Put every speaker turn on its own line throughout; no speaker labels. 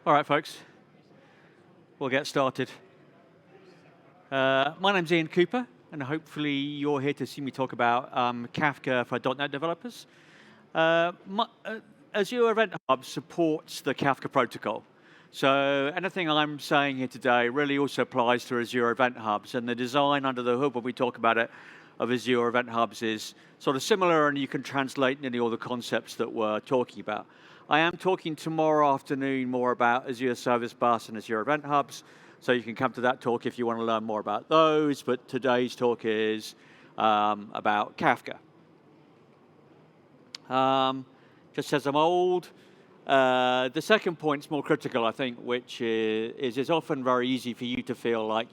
All right, folks, we'll get started. My name's Ian Cooper, and hopefully you're here to see me talk about Kafka for .NET developers. Azure Event Hubs supports the Kafka protocol. So anything I'm saying here today really also applies to Azure Event Hubs, and the design under the hood when we talk about it of Azure Event Hubs is sort of similar, and you can translate nearly all the concepts that we're talking about. I am talking tomorrow afternoon more about Azure Service Bus and Azure Event Hubs, so you can come to that talk if you want to learn more about those, but today's talk is about Kafka. Just as I'm old, the second point's more critical, I think, which is it's often very easy for you to feel like,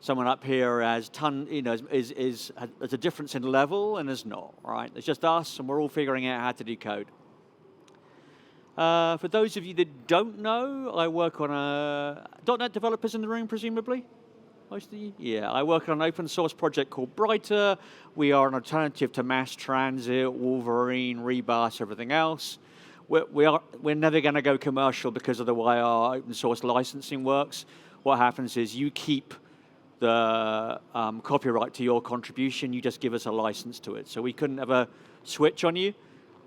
someone up here has has a difference in level and is not, right? It's just us, and we're all figuring out how to do code. For those of you that don't know, I work on .NET developers in the room, presumably? Most of you? Yeah, I work on an open source project called Brighter. We are an alternative to Mass Transit, Wolverine, Rebus, everything else. We're never going to go commercial because of the way our open source licensing works. What happens is you keep the copyright to your contribution, you just give us a license to it. So we couldn't ever switch on you.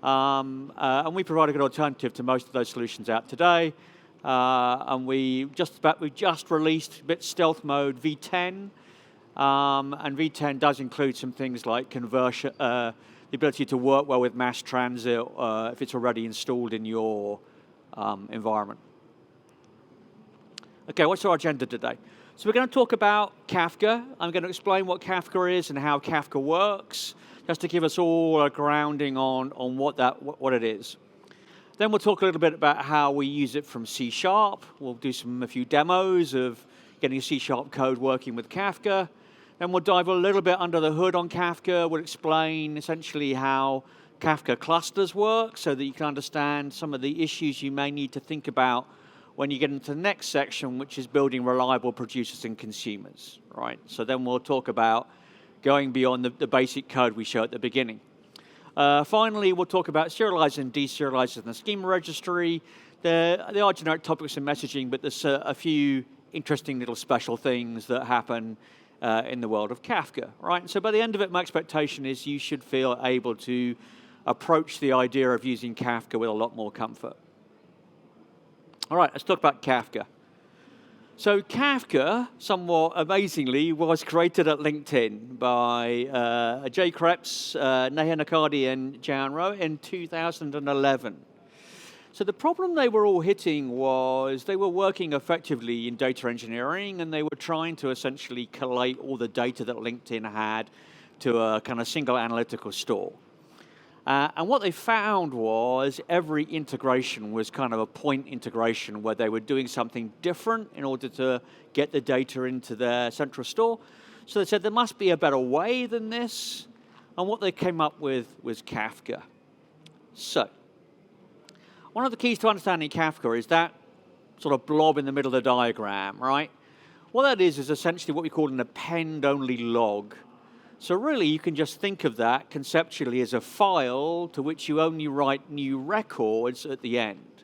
And we provide a good alternative to most of those solutions out today. And we just released bit stealth mode V10, and V10 does include some things like conversion, the ability to work well with mass transit if it's already installed in your environment. Okay, what's our agenda today? So we're going to talk about Kafka. I'm going to explain what Kafka is and how Kafka works, just to give us all a grounding on what it is. Then we'll talk a little bit about how we use it from C#. We'll do a few demos of getting C# code working with Kafka. Then we'll dive a little bit under the hood on Kafka. We'll explain essentially how Kafka clusters work so that you can understand some of the issues you may need to think about when you get into the next section, which is building reliable producers and consumers, right? So then we'll talk about going beyond the basic code we show at the beginning. Finally, we'll talk about serializing and deserializing the schema registry. There are generic topics in messaging, but there's a few interesting little special things that happen in the world of Kafka, right? And so by the end of it, my expectation is you should feel able to approach the idea of using Kafka with a lot more comfort. All right, let's talk about Kafka. So Kafka, somewhat amazingly, was created at LinkedIn by Jay Krebs, Neha Nakadi, and Jan Rowe in 2011. So the problem they were all hitting was they were working effectively in data engineering, and they were trying to essentially collate all the data that LinkedIn had to a kind of single analytical store. And what they found was every integration was kind of a point integration where they were doing something different in order to get the data into their central store. So they said there must be a better way than this. And what they came up with was Kafka. So one of the keys to understanding Kafka is that sort of blob in the middle of the diagram, right? What that is essentially what we call an append-only log. So really, you can just think of that conceptually as a file to which you only write new records at the end.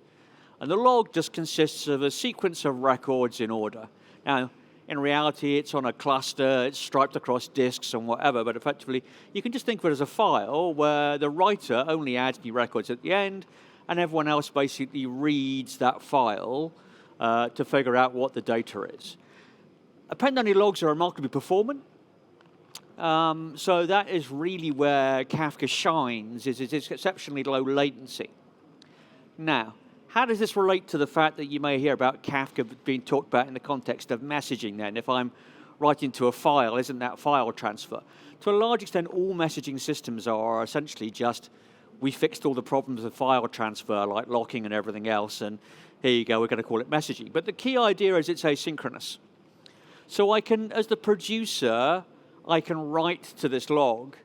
And the log just consists of a sequence of records in order. Now, in reality, it's on a cluster, it's striped across disks and whatever, but effectively, you can just think of it as a file where the writer only adds new records at the end, and everyone else basically reads that file to figure out what the data is. Append-only logs are remarkably performant. So that is really where Kafka shines, is it's exceptionally low latency. Now, how does this relate to the fact that you may hear about Kafka being talked about in the context of messaging then? If I'm writing to a file, isn't that file transfer? To a large extent, all messaging systems are essentially just, we fixed all the problems of file transfer, like locking and everything else, and here you go, we're going to call it messaging. But the key idea is it's asynchronous. So I can, as the producer, I can write to this log,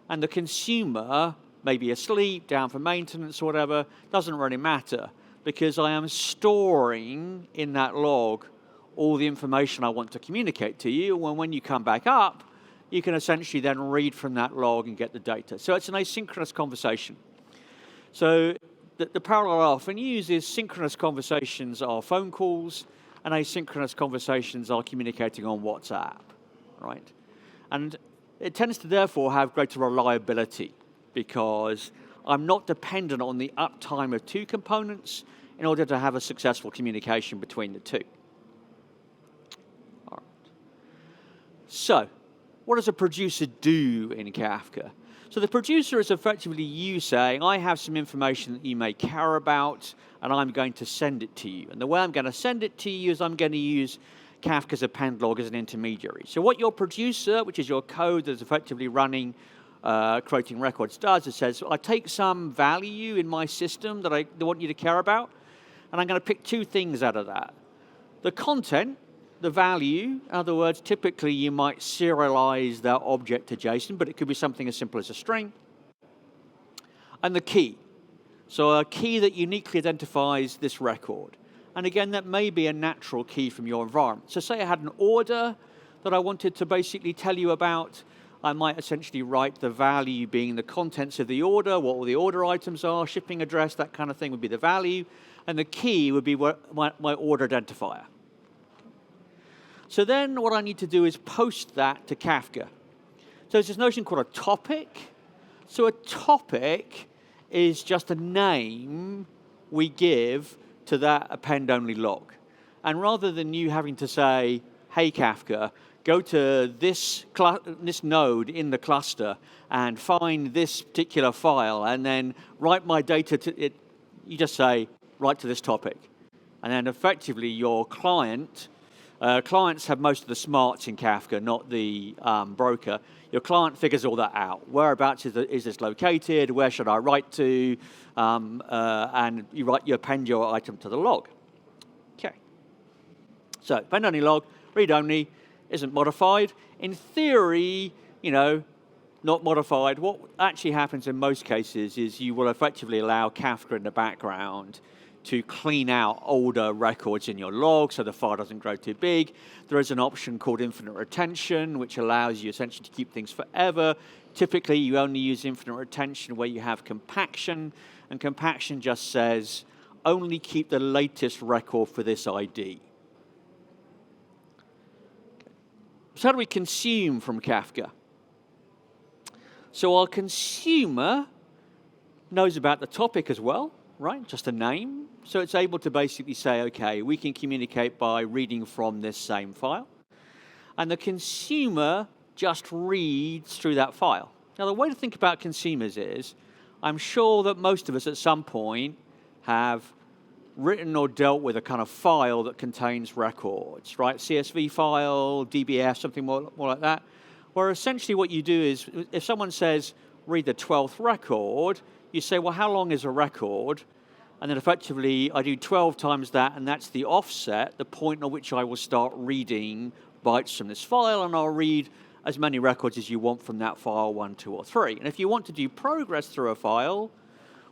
and the consumer may be asleep, down for maintenance or whatever, doesn't really matter, because I am storing in that log all the information I want to communicate to you, and when you come back up, you can essentially then read from that log and get the data. So it's an asynchronous conversation. So the parallel I often use is synchronous conversations are phone calls, and asynchronous conversations are communicating on WhatsApp, right? And it tends to therefore have greater reliability because I'm not dependent on the uptime of two components in order to have a successful communication between the two. All right. So, what does a producer do in Kafka? So the producer is effectively you saying, I have some information that you may care about, and I'm going to send it to you. And the way I'm going to send it to you is I'm going to use Kafka's append log as an intermediary. So what your producer, which is your code that's effectively running, creating records, does, it says, I take some value in my system that I want you to care about, and I'm going to pick two things out of that. The content, the value, in other words, typically you might serialize that object to JSON, but it could be something as simple as a string. And the key. So a key that uniquely identifies this record. And again, that may be a natural key from your environment. So say I had an order that I wanted to basically tell you about. I might essentially write the value being the contents of the order, what all the order items are, shipping address, that kind of thing would be the value. And the key would be my order identifier. So then what I need to do is post that to Kafka. So there's this notion called a topic. So a topic is just a name we give to that append-only log. And rather than you having to say, hey Kafka, go to this node in the cluster and find this particular file and then write my data to it, you just say, write to this topic. And then effectively your clients have most of the smarts in Kafka, not the broker. Your client figures all that out. Whereabouts is this located? Where should I write to? And you append your item to the log. Okay. So append-only log, read-only, isn't modified. In theory, not modified. What actually happens in most cases is you will effectively allow Kafka in the background to clean out older records in your log so the file doesn't grow too big. There is an option called infinite retention, which allows you essentially to keep things forever. Typically, you only use infinite retention where you have compaction, and compaction just says, only keep the latest record for this ID. So how do we consume from Kafka? So our consumer knows about the topic as well, right? Just a name. So it's able to basically say, okay, we can communicate by reading from this same file. And the consumer just reads through that file. Now, the way to think about consumers is, I'm sure that most of us at some point have written or dealt with a kind of file that contains records, right? CSV file, DBF, something more like that. Where essentially what you do is, if someone says, read the 12th record, you say, well, how long is a record? And then effectively, I do 12 times that, and that's the offset, the point at which I will start reading bytes from this file, and I'll read as many records as you want from that file, 1, 2, or 3. And if you want to do progress through a file,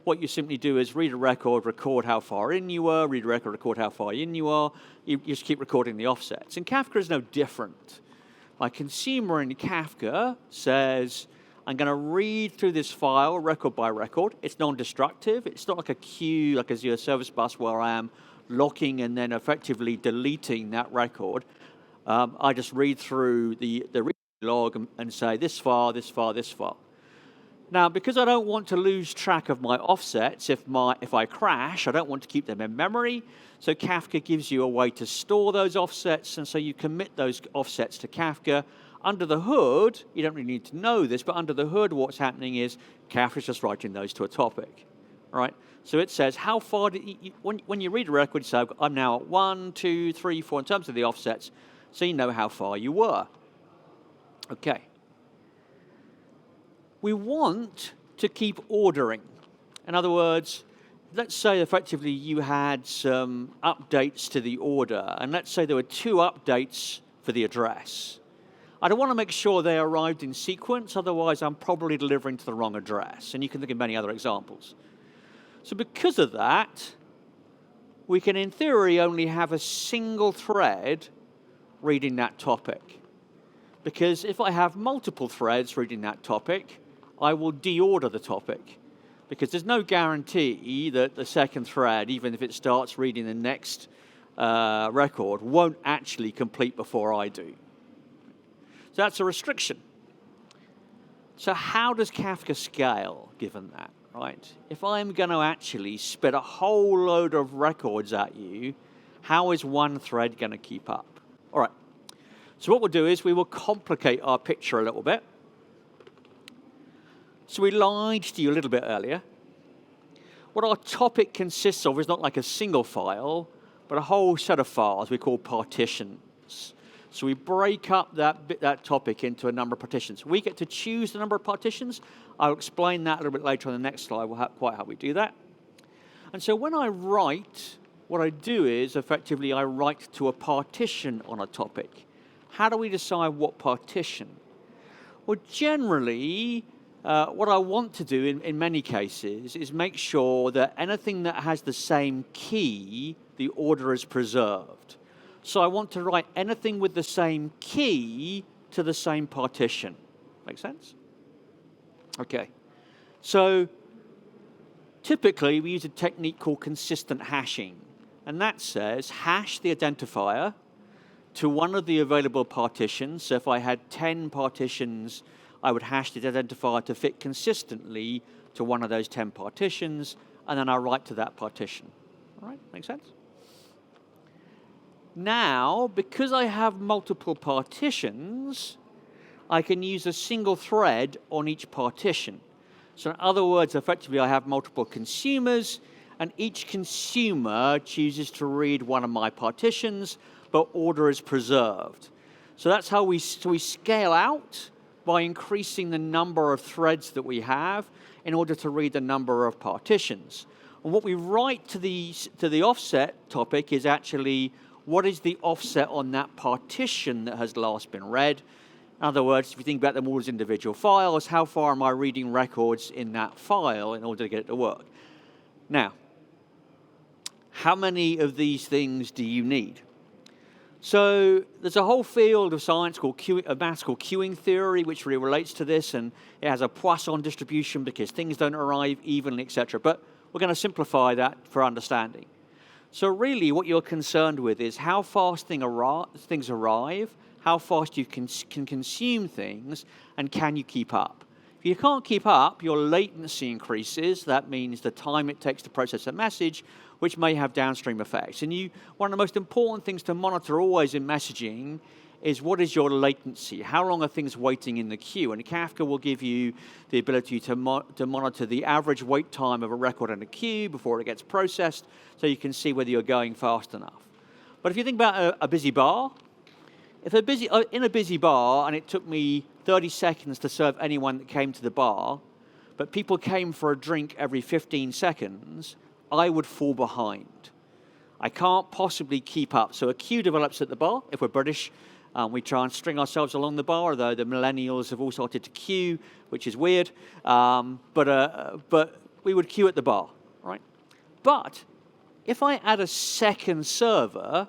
what you simply do is read a record, record how far in you were, read a record, record how far in you are. You just keep recording the offsets. And Kafka is no different. My consumer in Kafka says, I'm going to read through this file record by record. It's non-destructive. It's not like a queue, like Azure Service Bus, where I am locking and then effectively deleting that record. I just read through the read log and say this file, this file, this file. Now, because I don't want to lose track of my offsets, if I crash, I don't want to keep them in memory. So Kafka gives you a way to store those offsets, and so you commit those offsets to Kafka. Under the hood, you don't really need to know this, but under the hood, what's happening is Kafka's just writing those to a topic, right? So it says, how far did you, when you read a record, you say, I'm now at 1, 2, 3, 4 in terms of the offsets, so you know how far you were. Okay. We want to keep ordering. In other words, let's say effectively you had some updates to the order, and let's say there were 2 updates for the address. I don't want to make sure they arrived in sequence, otherwise I'm probably delivering to the wrong address. And you can think of many other examples. So because of that, we can in theory only have a single thread reading that topic. Because if I have multiple threads reading that topic, I will deorder the topic. because there's no guarantee that the second thread, even if it starts reading the next record, won't actually complete before I do. So that's a restriction. So how does Kafka scale, given that, right? If I'm going to actually spit a whole load of records at you, how is one thread going to keep up? All right. So what we'll do is we will complicate our picture a little bit. So we lied to you a little bit earlier. What our topic consists of is not like a single file, but a whole set of files we call partitions. So we break up that topic into a number of partitions. We get to choose the number of partitions. I'll explain that a little bit later on the next slide, quite how we do that. And so when I write, what I do is, effectively, I write to a partition on a topic. How do we decide what partition? Well, generally, what I want to do in many cases is make sure that anything that has the same key, the order is preserved. So I want to write anything with the same key to the same partition. Make sense? Okay. So typically, we use a technique called consistent hashing. And that says hash the identifier to one of the available partitions. So if I had 10 partitions, I would hash the identifier to fit consistently to one of those 10 partitions, and then I write to that partition. All right, make sense? Now, because I have multiple partitions, I can use a single thread on each partition. So in other words, effectively, I have multiple consumers, and each consumer chooses to read one of my partitions, but order is preserved. So that's how we scale out by increasing the number of threads that we have in order to read the number of partitions. And what we write to the offset topic is actually what is the offset on that partition that has last been read. In other words, if you think about them all as individual files, how far am I reading records in that file in order to get it to work? Now, how many of these things do you need? So there's a whole field of science called maths called queuing theory, which really relates to this, and it has a Poisson distribution because things don't arrive evenly, etc. But we're going to simplify that for understanding. So really, what you're concerned with is how fast things arrive, how fast you can consume things, and can you keep up? If you can't keep up, your latency increases. That means the time it takes to process a message, which may have downstream effects. And one of the most important things to monitor always in messaging is what is your latency? How long are things waiting in the queue? And Kafka will give you the ability to monitor the average wait time of a record in a queue before it gets processed, so you can see whether you're going fast enough. But if you think about a busy bar, if in a busy bar and it took me 30 seconds to serve anyone that came to the bar, but people came for a drink every 15 seconds, I would fall behind. I can't possibly keep up. So a queue develops at the bar. If we're British, we try and string ourselves along the bar, although the millennials have all started to queue, which is weird. But we would queue at the bar, right? But if I add a second server,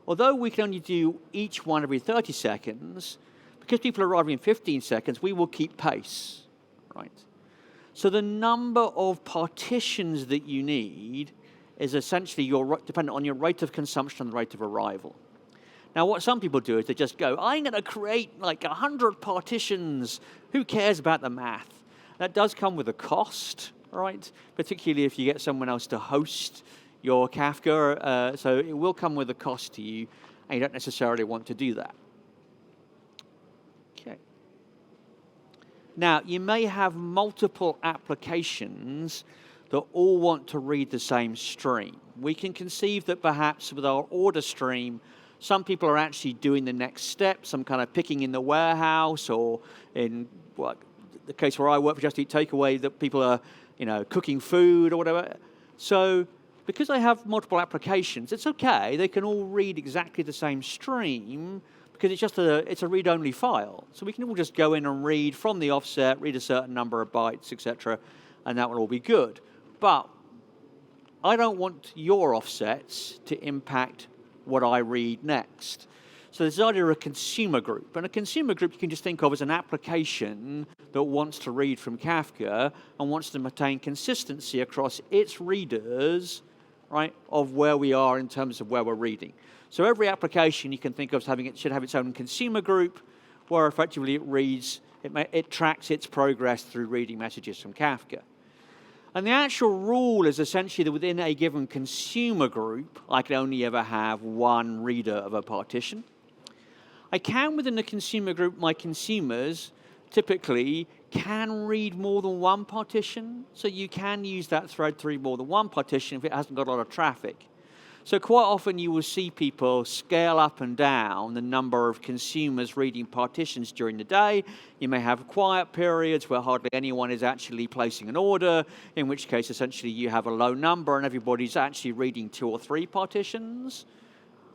although we can only do each one every 30 seconds, because people are arriving in 15 seconds, we will keep pace, right? So the number of partitions that you need is essentially dependent on your rate of consumption and the rate of arrival. Now, what some people do is they just go, I'm going to create like 100 partitions. Who cares about the math? That does come with a cost, right? Particularly if you get someone else to host your Kafka. So it will come with a cost to you, and you don't necessarily want to do that. Okay. Now, you may have multiple applications that all want to read the same stream. We can conceive that perhaps with our order stream, some people are actually doing the next step, some kind of picking in the warehouse, or in the case where I work for Just Eat Takeaway, that people are cooking food or whatever. So because I have multiple applications, it's okay. They can all read exactly the same stream, because it's a read-only file. So we can all just go in and read from the offset, read a certain number of bytes, etc., and that will all be good. But I don't want your offsets to impact what I read next. So there's the idea of a consumer group. And a consumer group you can just think of as an application that wants to read from Kafka and wants to maintain consistency across its readers, right, of where we are in terms of where we're reading. So every application you can think of as having, it should have its own consumer group where effectively it reads, it tracks its progress through reading messages from Kafka. And the actual rule is essentially that within a given consumer group, I can only ever have one reader of a partition. I can, within the consumer group, my consumers typically can read more than one partition. So you can use that thread to read more than one partition if it hasn't got a lot of traffic. So quite often you will see people scale up and down the number of consumers reading partitions during the day. You may have quiet periods where hardly anyone is actually placing an order, in which case essentially you have a low number and everybody's actually reading 2 or 3 partitions,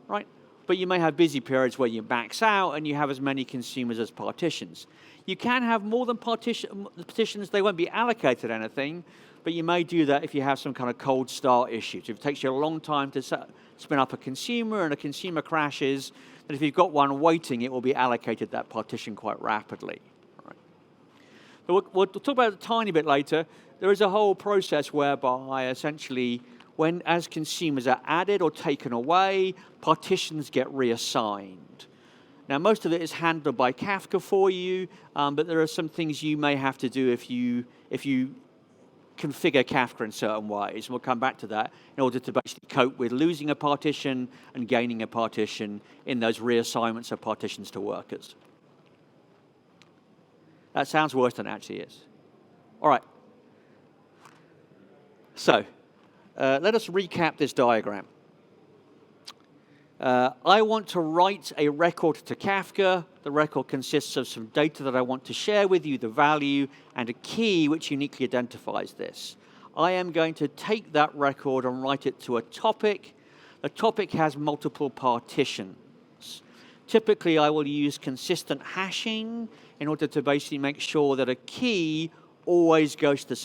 right? But you may have busy periods where you max out and you have as many consumers as partitions. You can have more than partitions. They won't be allocated anything, but you may do that if you have some kind of cold start issue. So if it takes you a long time to spin up a consumer and a consumer crashes, then if you've got one waiting, it will be allocated that partition quite rapidly. Right. But we'll talk about it a tiny bit later. There is a whole process whereby essentially as consumers are added or taken away, partitions get reassigned. Now, most of it is handled by Kafka for you, but there are some things you may have to do if you configure Kafka in certain ways. And we'll come back to that in order to basically cope with losing a partition and gaining a partition in those reassignments of partitions to workers. That sounds worse than it actually is. All right. So, let us recap this diagram. I want to write a record to Kafka. The record consists of some data that I want to share with you, the value, and a key which uniquely identifies this. I am going to take that record and write it to a topic. The topic has multiple partitions. Typically, I will use consistent hashing in order to basically make sure that a key always goes to the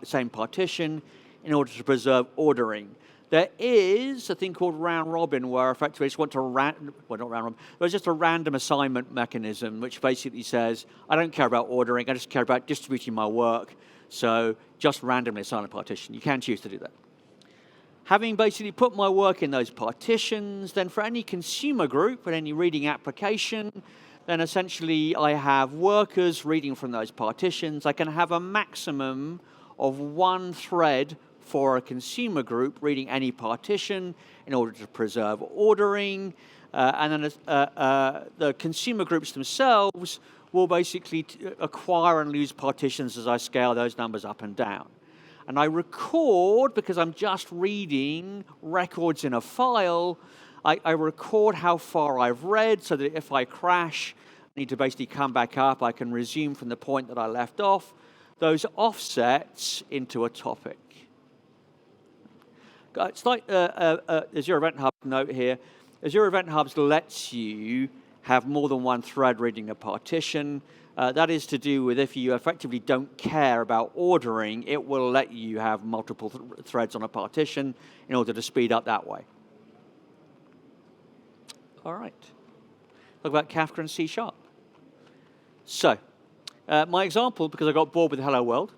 same partition in order to preserve ordering. There is a thing called round robin where effectively I just want to there's just a random assignment mechanism which basically says, I don't care about ordering, I just care about distributing my work. So just randomly assign a partition. You can choose to do that. Having basically put my work in those partitions, then for any consumer group and any reading application, then essentially I have workers reading from those partitions. I can have a maximum of one thread for a consumer group reading any partition in order to preserve ordering. And then the consumer groups themselves will basically acquire and lose partitions as I scale those numbers up and down. And I record, because I'm just reading records in a file, I record how far I've read so that if I crash, I need to basically come back up, I can resume from the point that I left off, those offsets into a topic. It's like Azure Event Hubs note here. Azure Event Hubs lets you have more than one thread reading a partition. That is to do with if you effectively don't care about ordering, it will let you have multiple threads on a partition in order to speed up that way. All right. Talk about Kafka and C#. So, my example, because I got bored with Hello World,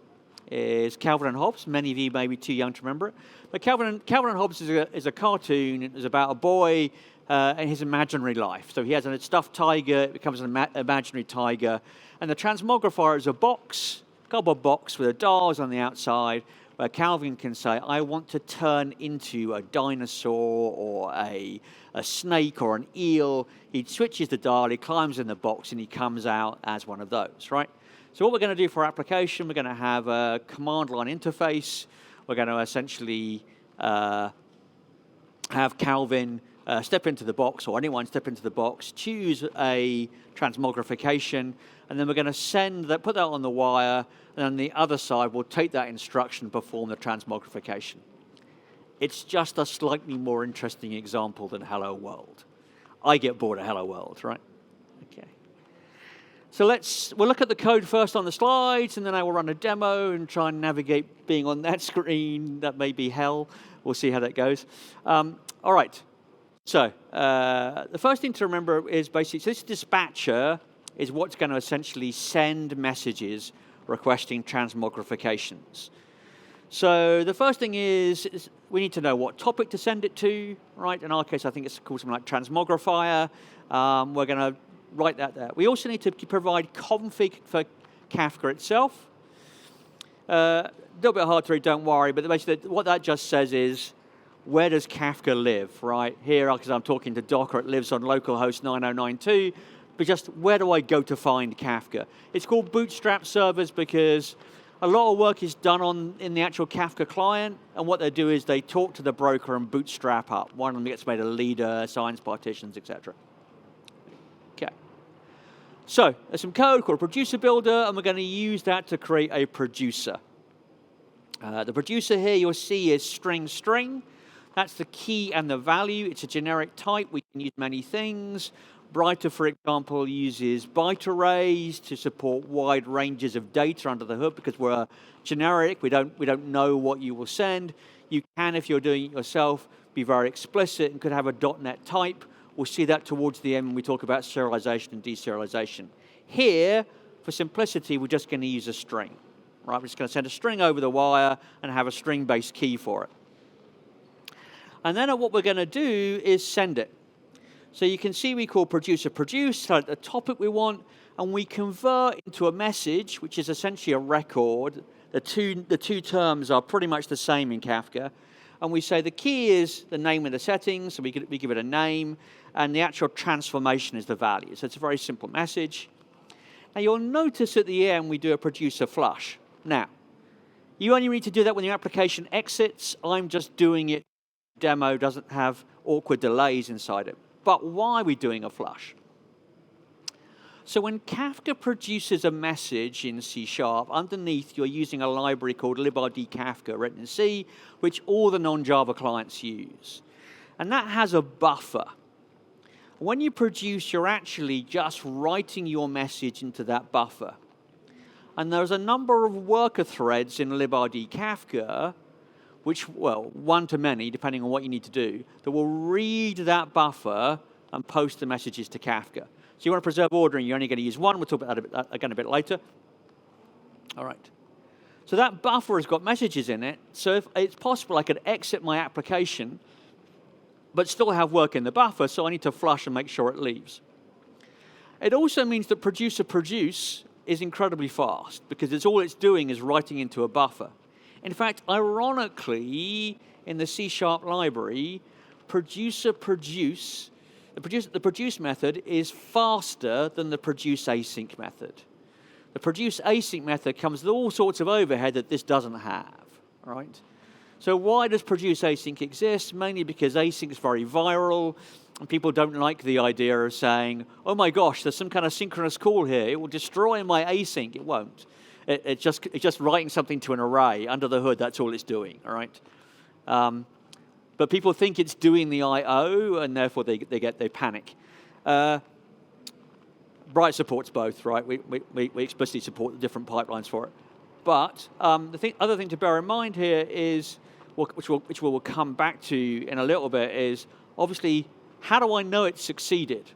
is Calvin and Hobbes. Many of you may be too young to remember it. But Calvin and Hobbes is a cartoon. It's about a boy and his imaginary life. So he has a stuffed tiger, it becomes an imaginary tiger. And the transmogrifier is a box, cardboard box with a dials on the outside, where Calvin can say, I want to turn into a dinosaur or a snake or an eel. He switches the dial, he climbs in the box, and he comes out as one of those, right? So what we're going to do for our application, we're going to have a command line interface. We're going to essentially have Calvin step into the box, or anyone step into the box, choose a transmogrification, and then we're going to put that on the wire, and on the other side, we'll take that instruction and perform the transmogrification. It's just a slightly more interesting example than Hello World. I get bored of Hello World, right? Okay. So we'll look at the code first on the slides, and then I will run a demo and try and navigate being on that screen. That may be hell. We'll see how that goes. All right. So the first thing to remember is basically, so this dispatcher is what's going to essentially send messages requesting transmogrifications. So the first thing is we need to know what topic to send it to, right? In our case, I think it's called something like transmogrifier. We're going to write that there. We also need to provide config for Kafka itself. A little bit hard to read, don't worry, but basically what that just says is, where does Kafka live, right? Here, because I'm talking to Docker, it lives on localhost 9092, but just where do I go to find Kafka? It's called bootstrap servers because a lot of work is done in the actual Kafka client, and what they do is they talk to the broker and bootstrap up. One of them gets made a leader, assigns partitions, etc. Okay. So there's some code called producer builder, and we're going to use that to create a producer. The producer here you'll see is string. That's the key and the value. It's a generic type. We can use many things. Brighter, for example, uses byte arrays to support wide ranges of data under the hood because we're generic. We don't know what you will send. You can, if you're doing it yourself, be very explicit and could have a .NET type. We'll see that towards the end when we talk about serialization and deserialization. Here, for simplicity, we're just going to use a string. Right? We're just going to send a string over the wire and have a string-based key for it. And then what we're going to do is send it. So you can see we call producer produce, so the topic we want, and we convert into a message, which is essentially a record. The two terms are pretty much the same in Kafka. And we say the key is the name of the settings, so we give it a name, and the actual transformation is the value. So it's a very simple message. Now you'll notice at the end we do a producer flush. Now, you only need to do that when your application exits. I'm just doing it. Demo doesn't have awkward delays inside it. But why are we doing a flush? So when Kafka produces a message in C#, underneath you're using a library called libRd Kafka, written in C, which all the non-Java clients use. And that has a buffer. When you produce, you're actually just writing your message into that buffer. And there's a number of worker threads in libRd Kafka which, well, one to many, depending on what you need to do, that will read that buffer and post the messages to Kafka. So you want to preserve ordering, you're only going to use one. We'll talk about that again a bit later. All right. So that buffer has got messages in it. So if it's possible, I could exit my application, but still have work in the buffer, so I need to flush and make sure it leaves. It also means that producer produce is incredibly fast, because all it's doing is writing into a buffer. In fact, ironically, in the C# library, the produce method is faster than the produce async method. The produce async method comes with all sorts of overhead that this doesn't have, right? So why does produce async exist? Mainly because async is very viral, and people don't like the idea of saying, oh my gosh, there's some kind of synchronous call here. It will destroy my async. It won't. It's just writing something to an array. Under the hood, that's all it's doing, all right? But people think it's doing the I/O, and therefore they panic. Bright supports both, right? We explicitly support the different pipelines for it. But the other thing to bear in mind here is, which we'll come back to in a little bit, is obviously, how do I know it's succeeded?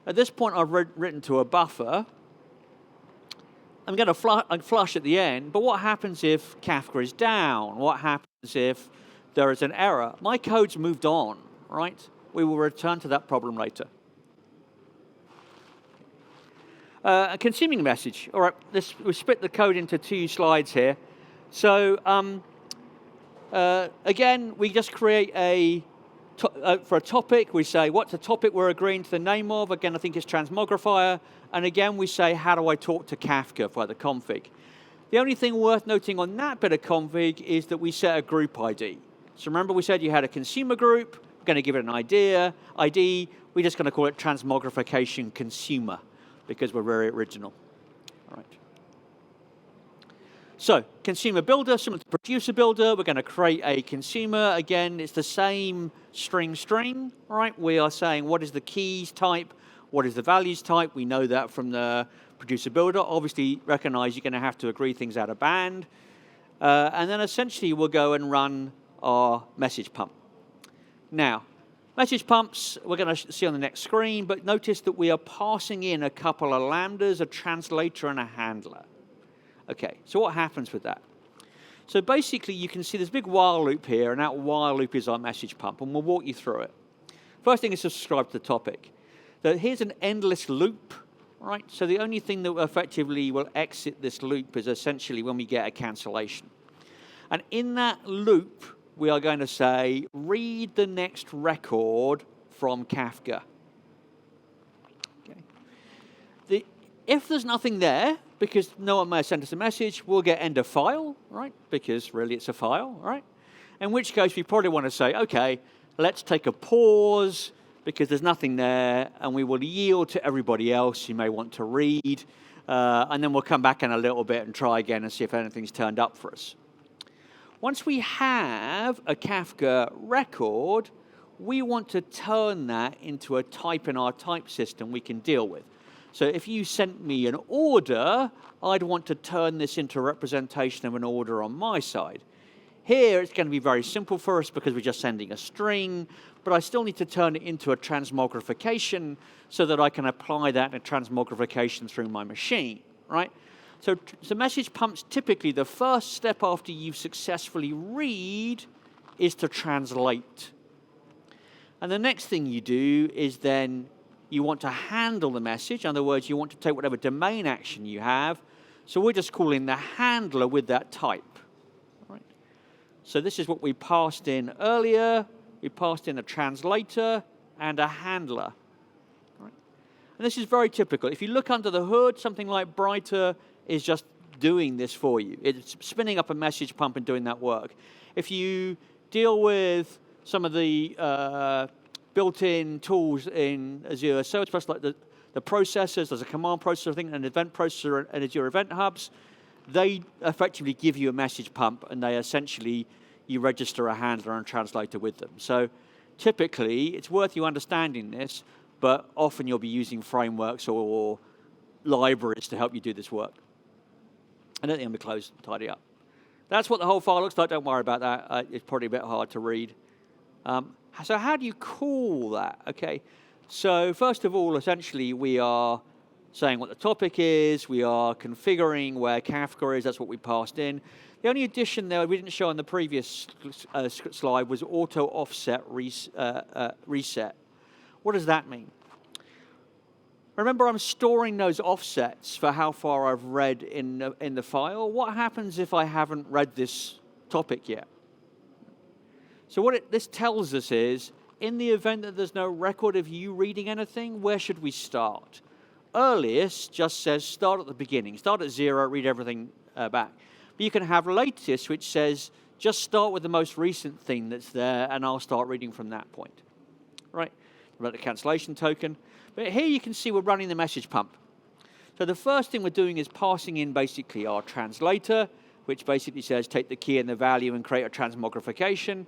At this point, I've written to a buffer. I'm going to flush at the end, but what happens if Kafka is down? What happens if there is an error? My code's moved on, right? We will return to that problem later. A consuming message. All right, we split the code into two slides here. So again, we just create for a topic, we say what's the topic we're agreeing to the name of. Again, I think it's transmogrifier. And again, we say, how do I talk to Kafka for the config? The only thing worth noting on that bit of config is that we set a group ID. So remember we said you had a consumer group. We're going to give it an ID. We're just going to call it transmogrification consumer because we're very original. All right. So consumer builder, similar to producer builder, we're going to create a consumer. Again, it's the same string, right? We are saying what is the keys type, what is the values type. We know that from the producer builder. Obviously, recognize you're going to have to agree things out of band. And then essentially, we'll go and run our message pump. Now, Message pumps, we're going to see on the next screen, but notice that we are passing in a couple of lambdas, a translator, and a handler. Okay, so what happens with that? So basically, you can see there's a big while loop here, and that while loop is our message pump, and we'll walk you through it. First thing is to subscribe to the topic. So here's an endless loop, right? So the only thing that effectively will exit this loop is essentially when we get a cancellation. And in that loop, we are going to say, read the next record from Kafka. Okay. If there's nothing there, because no one may have sent us a message, we'll get end of file, right? Because really it's a file, right? In which case, we probably want to say, okay, let's take a pause, because there's nothing there, and we will yield to everybody else who may want to read, and then we'll come back in a little bit and try again and see if anything's turned up for us. Once we have a Kafka record, we want to turn that into a type in our type system we can deal with. So if you sent me an order, I'd want to turn this into a representation of an order on my side. Here, it's going to be very simple for us because we're just sending a string, but I still need to turn it into a transmogrification so that I can apply that in a transmogrification through my machine, right? So message pumps, typically the first step after you've successfully read is to translate. And the next thing you do is then you want to handle the message. In other words, you want to take whatever domain action you have. So we're just calling the handler with that type. Right? So this is what we passed in earlier. We passed in a translator and a handler. Right? And this is very typical. If you look under the hood, something like Brighter is just doing this for you. It's spinning up a message pump and doing that work. If you deal with some of the built-in tools in Azure SerDes, like the processors, there's a command processor thing, an event processor, and Azure Event Hubs, they effectively give you a message pump, and they essentially, you register a handler and translator with them. So typically, it's worth you understanding this, but often you'll be using frameworks or libraries to help you do this work. And then we close and tidy up. That's what the whole file looks like. Don't worry about that. It's probably a bit hard to read. So how do you call that? Okay. So first of all, essentially, we are saying what the topic is. We are configuring where Kafka is. That's what we passed in. The only addition there we didn't show on the previous slide was auto offset reset. What does that mean? Remember, I'm storing those offsets for how far I've read in the file. What happens if I haven't read this topic yet? So what this tells us is, in the event that there's no record of you reading anything, where should we start? Earliest just says start at the beginning. Start at 0, read everything back. But you can have latest, which says just start with the most recent thing that's there, and I'll start reading from that point. Right? About the cancellation token. But here you can see we're running the message pump. So the first thing we're doing is passing in basically our translator, which basically says take the key and the value and create a transmogrification.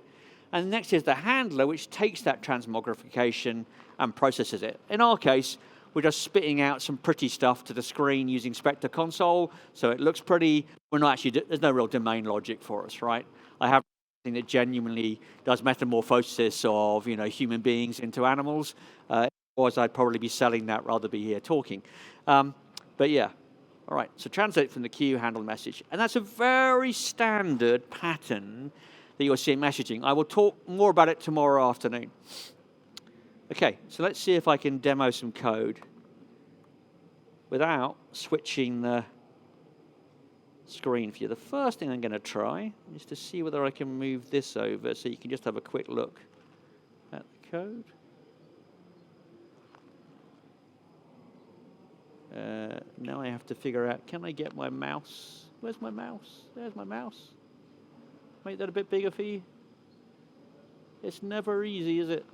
And next is the handler, which takes that transmogrification and processes it. In our case, we're just spitting out some pretty stuff to the screen using Spectre console, so it looks pretty. We're not actually, there's no real domain logic for us, right? I have something that genuinely does metamorphosis of, human beings into animals. Otherwise, I'd probably be selling that rather than be here talking. But yeah, all right, so translate from the queue, handle message. And that's a very standard pattern that you'll see in messaging. I will talk more about it tomorrow afternoon. Okay, so let's see if I can demo some code without switching the screen for you. The first thing I'm going to try is to see whether I can move this over so you can just have a quick look at the code. Now I have to figure out, can I get my mouse? Where's my mouse? There's my mouse. Make that a bit bigger for you. It's never easy, is it?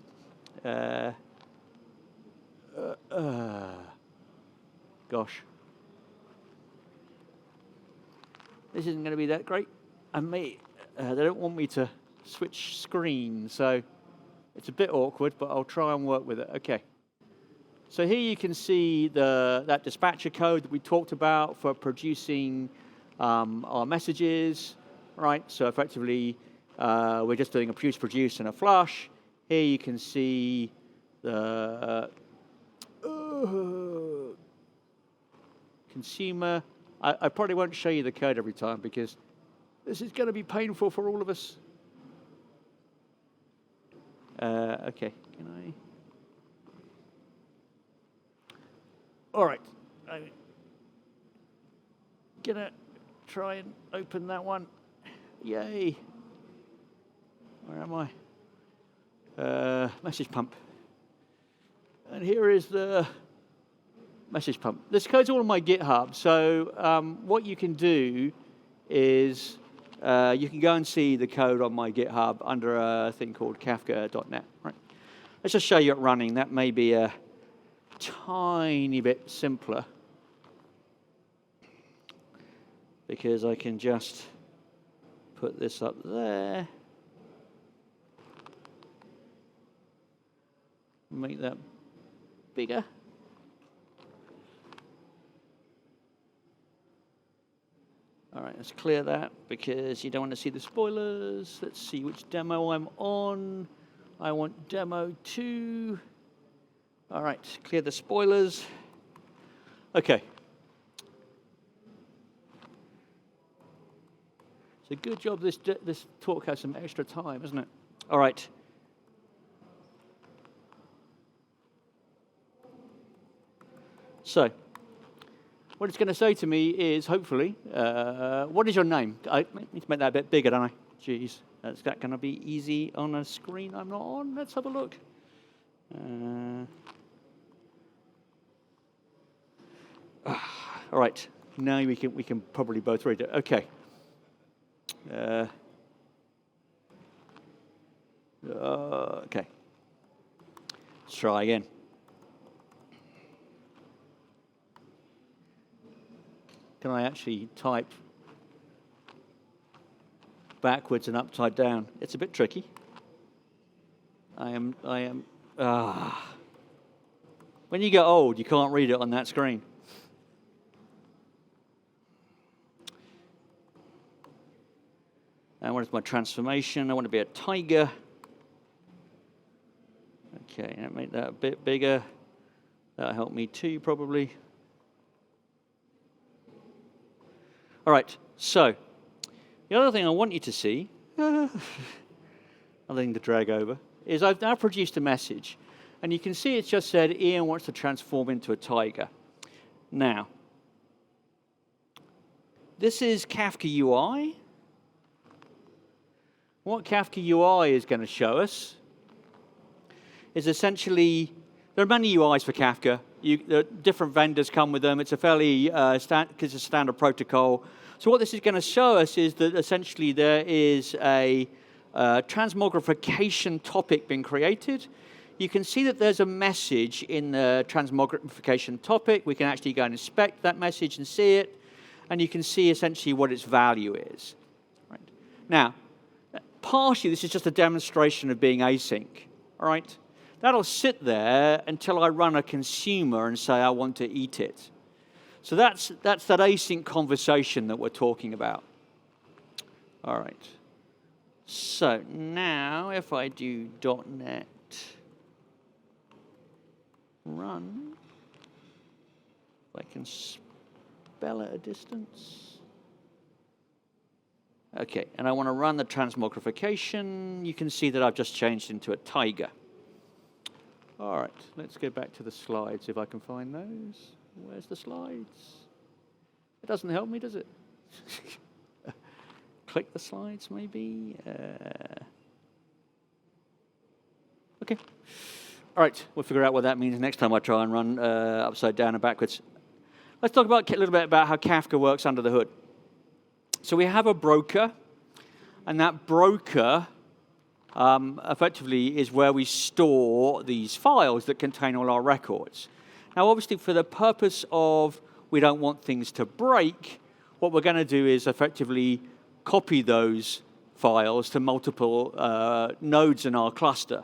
Gosh. This isn't going to be that great. They don't want me to switch screens, so it's a bit awkward, but I'll try and work with it. Okay. So here you can see that dispatcher code that we talked about for producing our messages, right? So effectively, we're just doing a produce, and a flush. Here you can see the consumer. I probably won't show you the code every time because this is going to be painful for all of us. Okay, can I? All right, I'm gonna try and open that one. Yay! Where am I? Message pump. And here is the message pump. This code's all on my GitHub. So what you can do is you can go and see the code on my GitHub under a thing called Kafka.net. Right? Let's just show you it running. That may be a tiny bit simpler because I can just put this up there. Make that bigger. All right, let's clear that because you don't want to see the spoilers. Let's see which demo I'm on. I want demo 2. All right, clear the spoilers. Okay. It's a good job this talk has some extra time, isn't it? All right. So, what it's going to say to me is, hopefully, what is your name? I need to make that a bit bigger, don't I? Jeez, is that going to be easy on a screen I'm not on? Let's have a look. All right, now we can probably both read it. Okay. Okay. Let's try again. Can I actually type backwards and upside down? It's a bit tricky. When you get old, you can't read it on that screen. And what is my transformation? I want to be a tiger. Okay, and make that a bit bigger. That'll help me too, probably. All right, so the other thing I want you to see, other thing to drag over, is I've now produced a message. And you can see it's just said, Ian wants to transform into a tiger. Now, this is Kafka UI. What Kafka UI is going to show us is essentially, there are many UIs for Kafka. Different vendors come with them. It's a fairly it's a standard protocol. So what this is going to show us is that essentially there is a transmogrification topic being created. You can see that there's a message in the transmogrification topic. We can actually go and inspect that message and see it. And you can see essentially what its value is. Right. Now, partially this is just a demonstration of being async. All right? That'll sit there until I run a consumer and say I want to eat it. So that's that async conversation that we're talking about. All right. So now if I do .NET run, if I can spell at a distance. Okay, and I want to run the transmogrification. You can see that I've just changed into a tiger. All right, let's go back to the slides if I can find those. Where's the slides? It doesn't help me, does it? Click the slides, maybe. Okay. All right, we'll figure out what that means next time I try and run upside down and backwards. Let's talk about a little bit about how Kafka works under the hood. So we have a broker, and that broker effectively is where we store these files that contain all our records. Now, obviously, for the purpose of we don't want things to break, what we're going to do is effectively copy those files to multiple nodes in our cluster.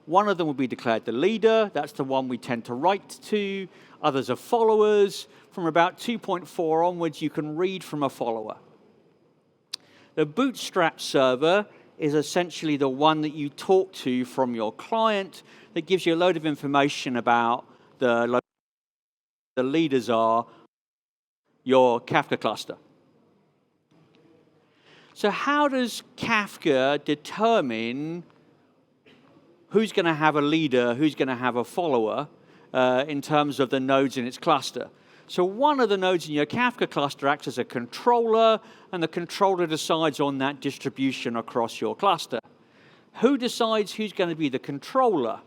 One of them will be declared the leader. That's the one we tend to write to. Others are followers. From about 2.4 onwards, you can read from a follower. The Bootstrap server is essentially the one that you talk to from your client that gives you a load of information about the leaders are your Kafka cluster. So how does Kafka determine who's going to have a leader, who's going to have a follower in terms of the nodes in its cluster? So one of the nodes in your Kafka cluster acts as a controller, and the controller decides on that distribution across your cluster. Who decides who's going to be the controller?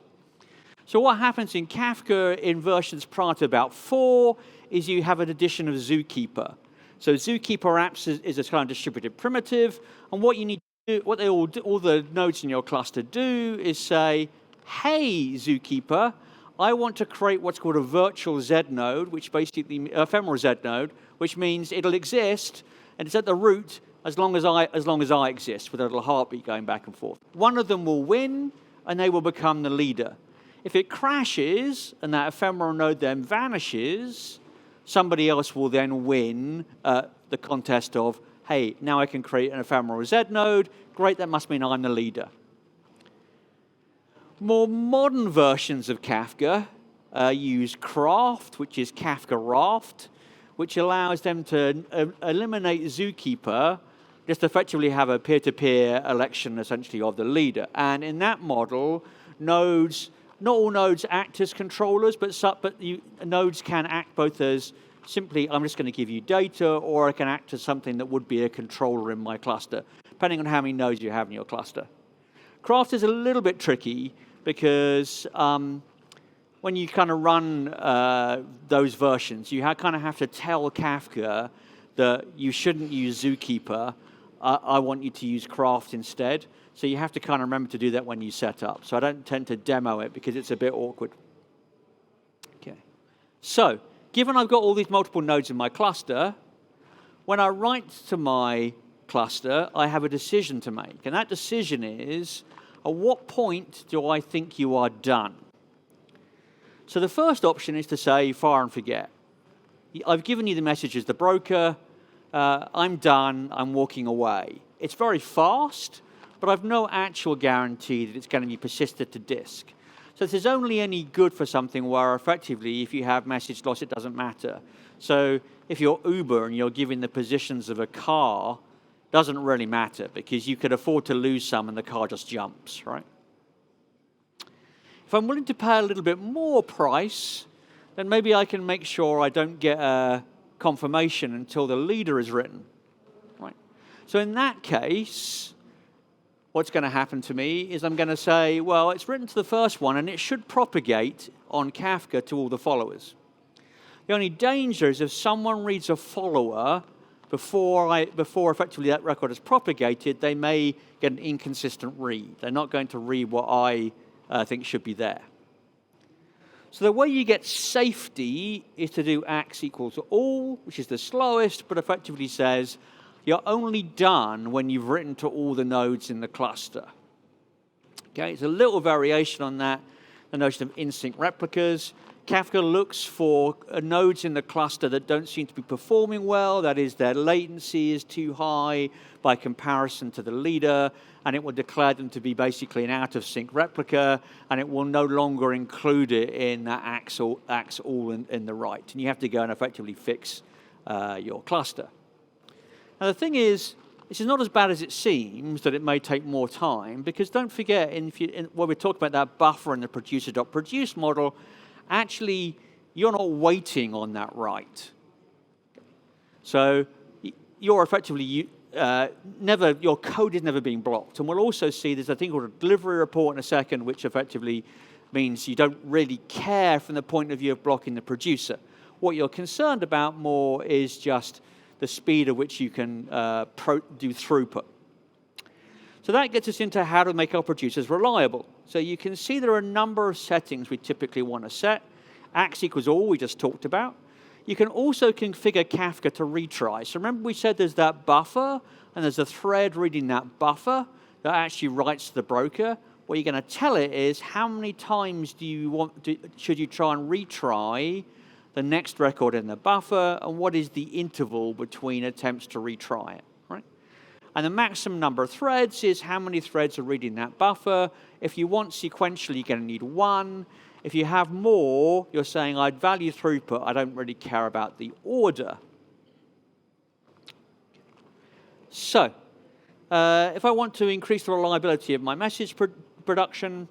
So what happens in Kafka in versions prior to about 4 is you have an addition of Zookeeper. So Zookeeper apps is a kind of distributed primitive, and what you need to do, what all the nodes in your cluster do is say, hey, Zookeeper, I want to create what's called a virtual Z node, which basically ephemeral Z node, which means it'll exist and it's at the root as long as I exist, with a little heartbeat going back and forth. One of them will win, and they will become the leader. If it crashes and that ephemeral node then vanishes, somebody else will then win the contest of, hey, now I can create an ephemeral Z node. Great, that must mean I'm the leader. More modern versions of Kafka use Craft, which is Kafka Raft, which allows them to eliminate Zookeeper, just effectively have a peer-to-peer election, essentially, of the leader. And in that model, nodes, not all nodes act as controllers, but nodes can act both as simply, I'm just going to give you data, or I can act as something that would be a controller in my cluster, depending on how many nodes you have in your cluster. Craft is a little bit tricky because when you kind of run those versions, you kind of have to tell Kafka that you shouldn't use Zookeeper. I want you to use Craft instead. So you have to kind of remember to do that when you set up. So I don't tend to demo it because it's a bit awkward. Okay. So given I've got all these multiple nodes in my cluster, when I write to my cluster, I have a decision to make. And that decision is, at what point do I think you are done? So the first option is to say, fire and forget. I've given you the message as the broker. I'm done. I'm walking away. It's very fast, but I've no actual guarantee that it's going to be persisted to disk. So this is only any good for something where effectively, if you have message loss, it doesn't matter. So if you're Uber and you're giving the positions of a car, doesn't really matter because you could afford to lose some and the car just jumps, right? If I'm willing to pay a little bit more price, then maybe I can make sure I don't get a confirmation until the leader is written, right? So in that case, what's going to happen to me is I'm going to say, well, it's written to the first one and it should propagate on Kafka to all the followers. The only danger is if someone reads a follower before effectively that record is propagated, they may get an inconsistent read. They're not going to read what I think should be there. So the way you get safety is to do ax equal to all, which is the slowest, but effectively says you're only done when you've written to all the nodes in the cluster. Okay, it's a little variation on that, the notion of in-sync replicas. Kafka looks for nodes in the cluster that don't seem to be performing well, that is, their latency is too high by comparison to the leader, and it will declare them to be basically an out-of-sync replica, and it will no longer include it in that ax all in the right. And you have to go and effectively fix your cluster. Now, the thing is, this is not as bad as it seems, that it may take more time, because don't forget, when we're talking about that buffer and the producer.produce model, actually, you're not waiting on that write. So you're effectively, your code is never being blocked. And we'll also see there's a thing called a delivery report in a second, which effectively means you don't really care from the point of view of blocking the producer. What you're concerned about more is just the speed at which you can do throughput. So that gets us into how to make our producers reliable. So you can see there are a number of settings we typically want to set. Ax equals all we just talked about. You can also configure Kafka to retry. So remember we said there's that buffer, and there's a thread reading that buffer that actually writes to the broker. What you're going to tell it is how many times should you try and retry the next record in the buffer, and what is the interval between attempts to retry it. And the maximum number of threads is how many threads are reading that buffer. If you want sequentially, you're going to need 1. If you have more, you're saying I'd value throughput. I don't really care about the order. So if I want to increase the reliability of my message production,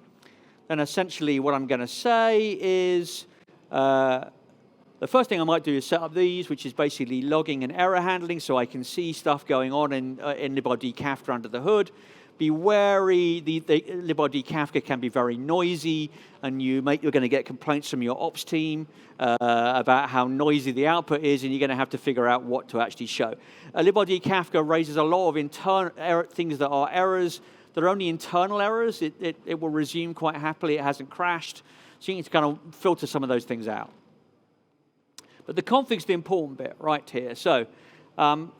then essentially what I'm going to say is the first thing I might do is set up these, which is basically logging and error handling, so I can see stuff going on in libRd Kafka under the hood. Be wary, the libRd Kafka can be very noisy, and you're going to get complaints from your ops team about how noisy the output is, and you're going to have to figure out what to actually show. libRd Kafka raises a lot of internal things that are errors. that are only internal errors. It will resume quite happily. It hasn't crashed. So you need to kind of filter some of those things out. But the config's the important bit right here. So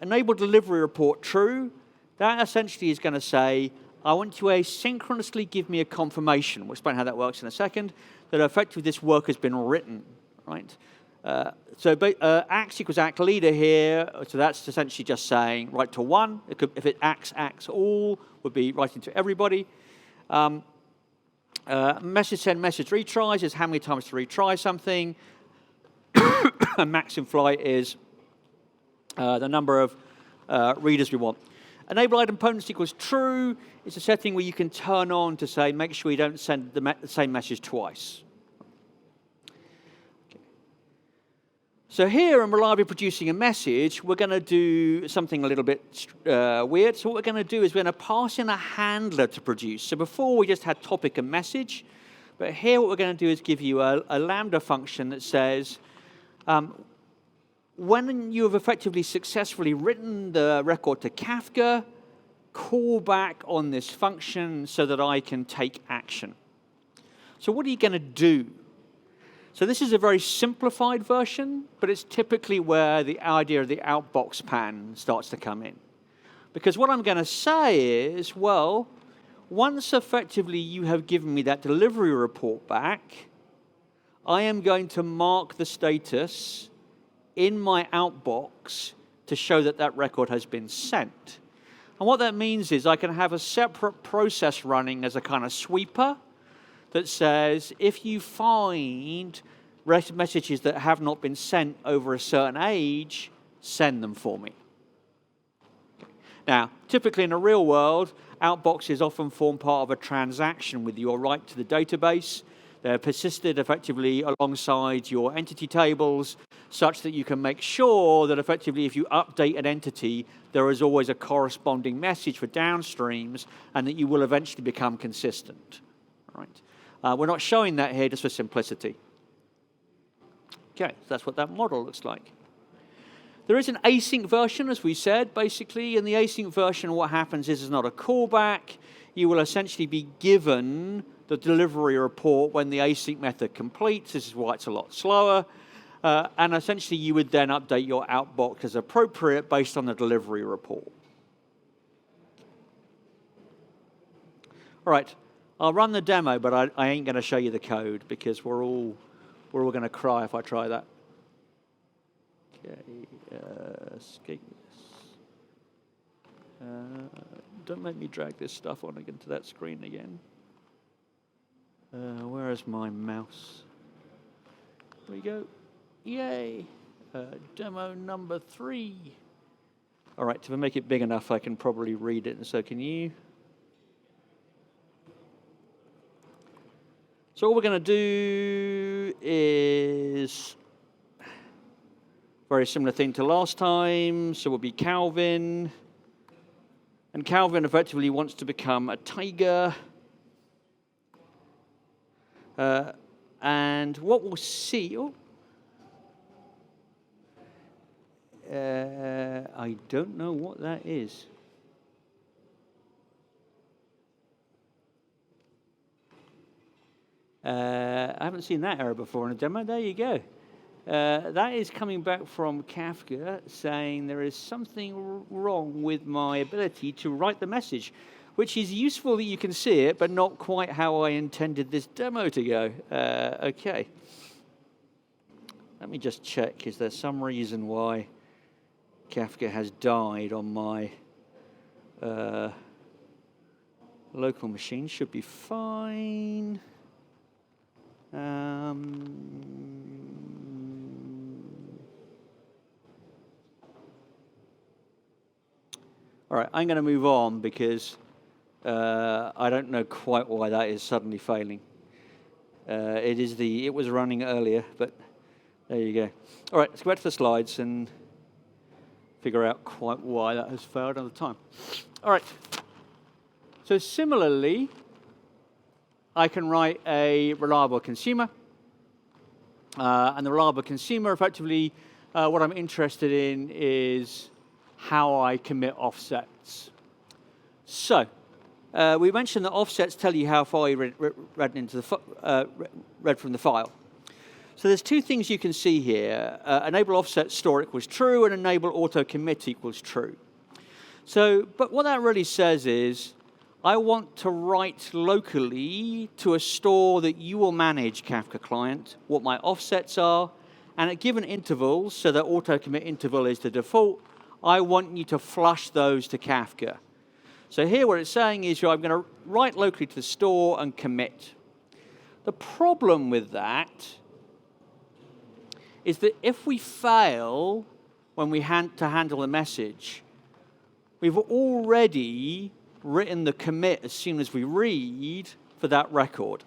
enable delivery report true. That essentially is going to say, I want you to asynchronously give me a confirmation. We'll explain how that works in a second, that effectively this work has been written, right? Ax equals act leader here. So that's essentially just saying write to one. If it acts all, would be writing to everybody. Message send message retries is how many times to retry something. And max in flight is the number of readers we want. Enable item components equals true. It's a setting where you can turn on to say, make sure you don't send the same message twice. Okay. So here, in reliably producing a message, we're going to do something a little bit weird. So what we're going to do is we're going to pass in a handler to produce. So before, we just had topic and message. But here, what we're going to do is give you a Lambda function that says, when you have effectively successfully written the record to Kafka, call back on this function so that I can take action. So what are you going to do? So this is a very simplified version, but it's typically where the idea of the outbox pan starts to come in. Because what I'm going to say is, well, once effectively you have given me that delivery report back, I am going to mark the status in my outbox to show that that record has been sent. And what that means is I can have a separate process running as a kind of sweeper that says, if you find messages that have not been sent over a certain age, send them for me. Now, typically in the real world, outboxes often form part of a transaction with your write to the database. They're persisted effectively alongside your entity tables, such that you can make sure that effectively if you update an entity, there is always a corresponding message for downstreams, and that you will eventually become consistent. Right? We're not showing that here just for simplicity. Okay, so that's what that model looks like. There is an async version, as we said, basically. In the async version, what happens is it's not a callback. You will essentially be given the delivery report when the async method completes. This is why it's a lot slower. And essentially, you would then update your outbox as appropriate based on the delivery report. All right, I'll run the demo, but I ain't going to show you the code because we're all going to cry if I try that. Okay, escape this. Don't make me drag this stuff on again to that screen again. Where is my mouse? There we go. Yay! Demo number 3. All right, to make it big enough, I can probably read it. And so can you? So all we're going to do is very similar thing to last time. So we'll be Calvin. And Calvin effectively wants to become a tiger. And what we'll see, I don't know what that is. I haven't seen that error before in a demo. There you go. That is coming back from Kafka saying there is something wrong with my ability to write the message, which is useful that you can see it, but not quite how I intended this demo to go. Okay. Let me just check. Is there some reason why Kafka has died on my Local machine should be fine. All right, I'm going to move on because I don't know quite why that is suddenly failing. It was running earlier, but there you go. All right, let's go back to the slides and figure out quite why that has failed another time. All right. So similarly, I can write a reliable consumer. And the reliable consumer, effectively, what I'm interested in is how I commit offsets. So we mentioned that offsets tell you how far you read from the file. So there's two things you can see here. Enable offset store equals true, and enable auto commit equals true. So, but what that really says is, I want to write locally to a store that you will manage, Kafka client, what my offsets are, and at given intervals, so that auto commit interval is the default, I want you to flush those to Kafka. So here what it's saying is I'm going to write locally to the store and commit. The problem with that is that if we fail when we to handle the message, we've already written the commit as soon as we read for that record.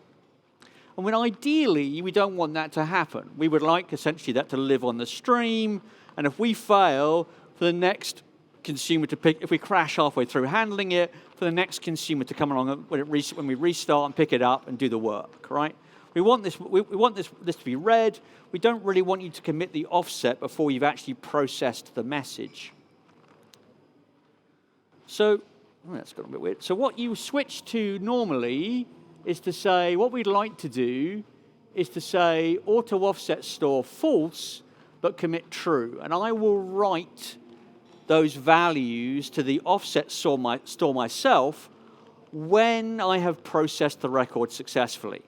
And when ideally, we don't want that to happen. We would like essentially that to live on the stream, and if we fail, for the next consumer to pick, if we crash halfway through handling it, for the next consumer to come along when we restart and pick it up and do the work, right? We want this to be read. We don't really want you to commit the offset before you've actually processed the message. So, that's got a bit weird. So what you switch to normally is to say, what we'd like to do is to say auto offset store false, but commit true. And I will write those values to the offset store myself when I have processed the record successfully.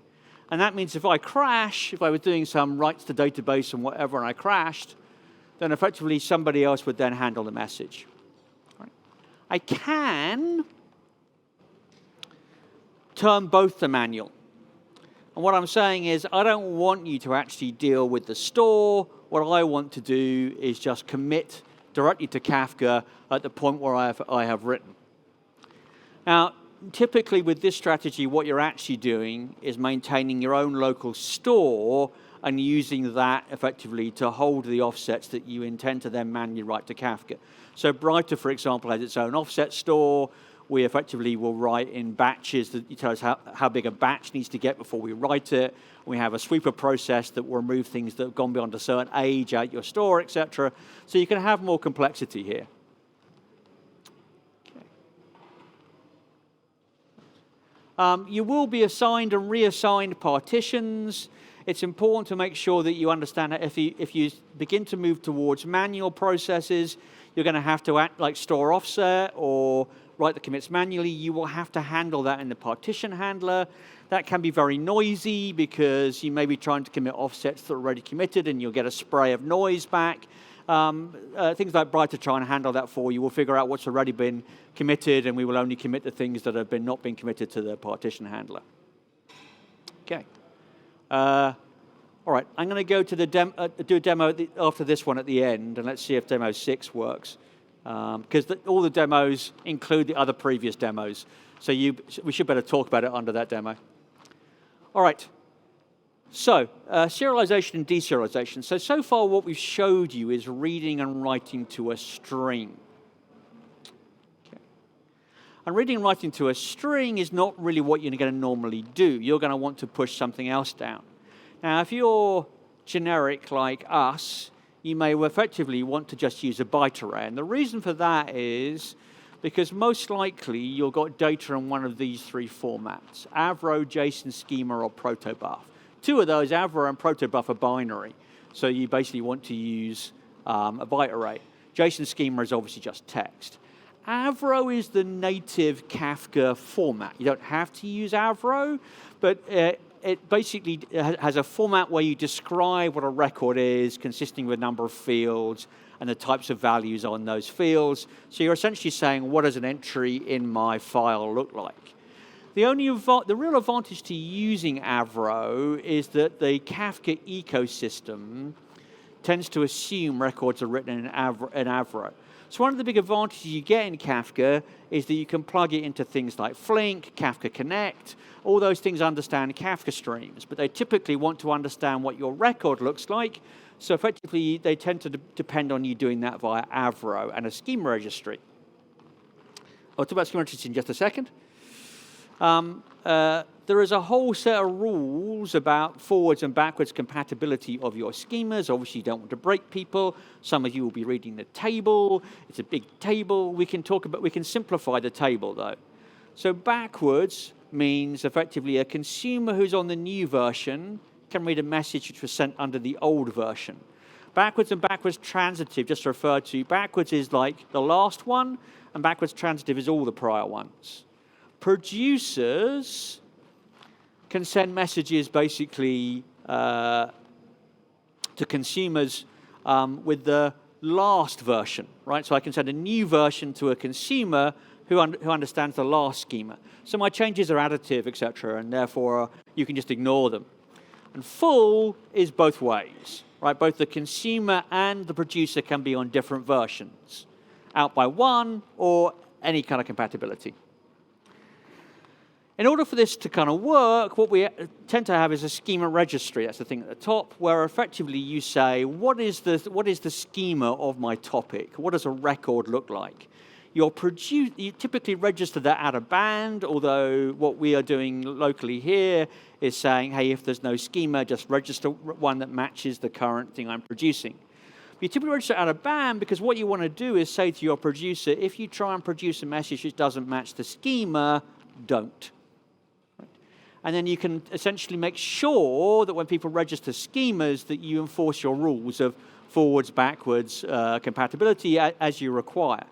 And that means if I crash, if I was doing some writes to database and whatever and I crashed, then effectively somebody else would then handle the message. Right. I can turn both to manual. And what I'm saying is I don't want you to actually deal with the store. What I want to do is just commit directly to Kafka at the point where I have written. Now, typically with this strategy, what you're actually doing is maintaining your own local store and using that effectively to hold the offsets that you intend to then manually write to Kafka. So Brighter, for example, has its own offset store. We effectively will write in batches that tell us how big a batch needs to get before we write it. We have a sweeper process that will remove things that have gone beyond a certain age out your store, etc. So you can have more complexity here. You will be assigned and reassigned partitions. It's important to make sure that you understand that if you begin to move towards manual processes, you're going to have to act like store offset or write the commits manually. You will have to handle that in the partition handler. That can be very noisy because you may be trying to commit offsets that are already committed and you'll get a spray of noise back. Things like Brighter try and handle that for you. We'll figure out what's already been committed, and we will only commit the things that have not been committed to the partition handler. Okay. All right, I'm going to go to the do a demo after this one at the end, and let's see if demo 6 works. Because all the demos include the other previous demos. So we should better talk about it under that demo. All right. So, serialization and deserialization. So far what we've showed you is reading and writing to a string. Okay. And reading and writing to a string is not really what you're going to normally do. You're going to want to push something else down. Now, if you're generic like us, you may effectively want to just use a byte array. And the reason for that is because most likely you've got data in one of these 3 formats: Avro, JSON schema, or protobuf. 2 of those, Avro and protobuf, are binary. So you basically want to use a byte array. JSON schema is obviously just text. Avro is the native Kafka format. You don't have to use Avro, but it basically has a format where you describe what a record is, consisting of a number of fields and the types of values on those fields. So you're essentially saying, what does an entry in my file look like? The real advantage to using Avro is that the Kafka ecosystem tends to assume records are written in Avro. So one of the big advantages you get in Kafka is that you can plug it into things like Flink, Kafka Connect. All those things understand Kafka streams, but they typically want to understand what your record looks like. So effectively, they tend to depend on you doing that via Avro and a schema registry. I'll talk about schema registries in just a second. There is a whole set of rules about forwards and backwards compatibility of your schemas. Obviously, you don't want to break people. Some of you will be reading the table. It's a big table. We can simplify the table, though. So backwards means effectively a consumer who's on the new version can read a message which was sent under the old version. Backwards and backwards transitive just refer to backwards is like the last one, and backwards transitive is all the prior ones. Producers can send messages basically to consumers with the last version, right? So I can send a new version to a consumer who understands the last schema. So my changes are additive, etc., and therefore you can just ignore them. And full is both ways, right? Both the consumer and the producer can be on different versions, out by one or any kind of compatibility. In order for this to kind of work, what we tend to have is a schema registry. That's the thing at the top, where effectively you say, what is the schema of my topic? What does a record look like? You typically register that out of band, although what we are doing locally here is saying, hey, if there's no schema, just register one that matches the current thing I'm producing. You typically register out of band because what you want to do is say to your producer, if you try and produce a message that doesn't match the schema, don't. And then you can essentially make sure that when people register schemas that you enforce your rules of forwards, backwards compatibility as you require.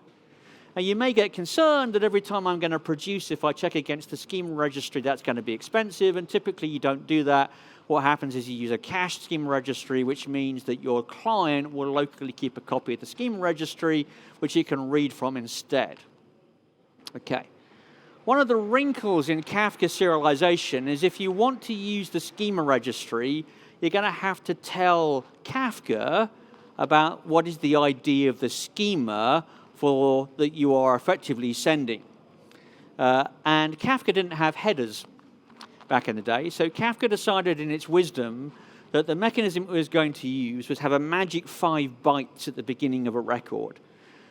And you may get concerned that every time I'm going to produce, if I check against the schema registry, that's going to be expensive, and typically you don't do that. What happens is you use a cached schema registry, which means that your client will locally keep a copy of the schema registry, which you can read from instead. Okay. One of the wrinkles in Kafka serialization is if you want to use the schema registry, you're going to have to tell Kafka about what is the ID of the schema that you are effectively sending. And Kafka didn't have headers back in the day, so Kafka decided in its wisdom that the mechanism it was going to use was have a magic 5 bytes at the beginning of a record.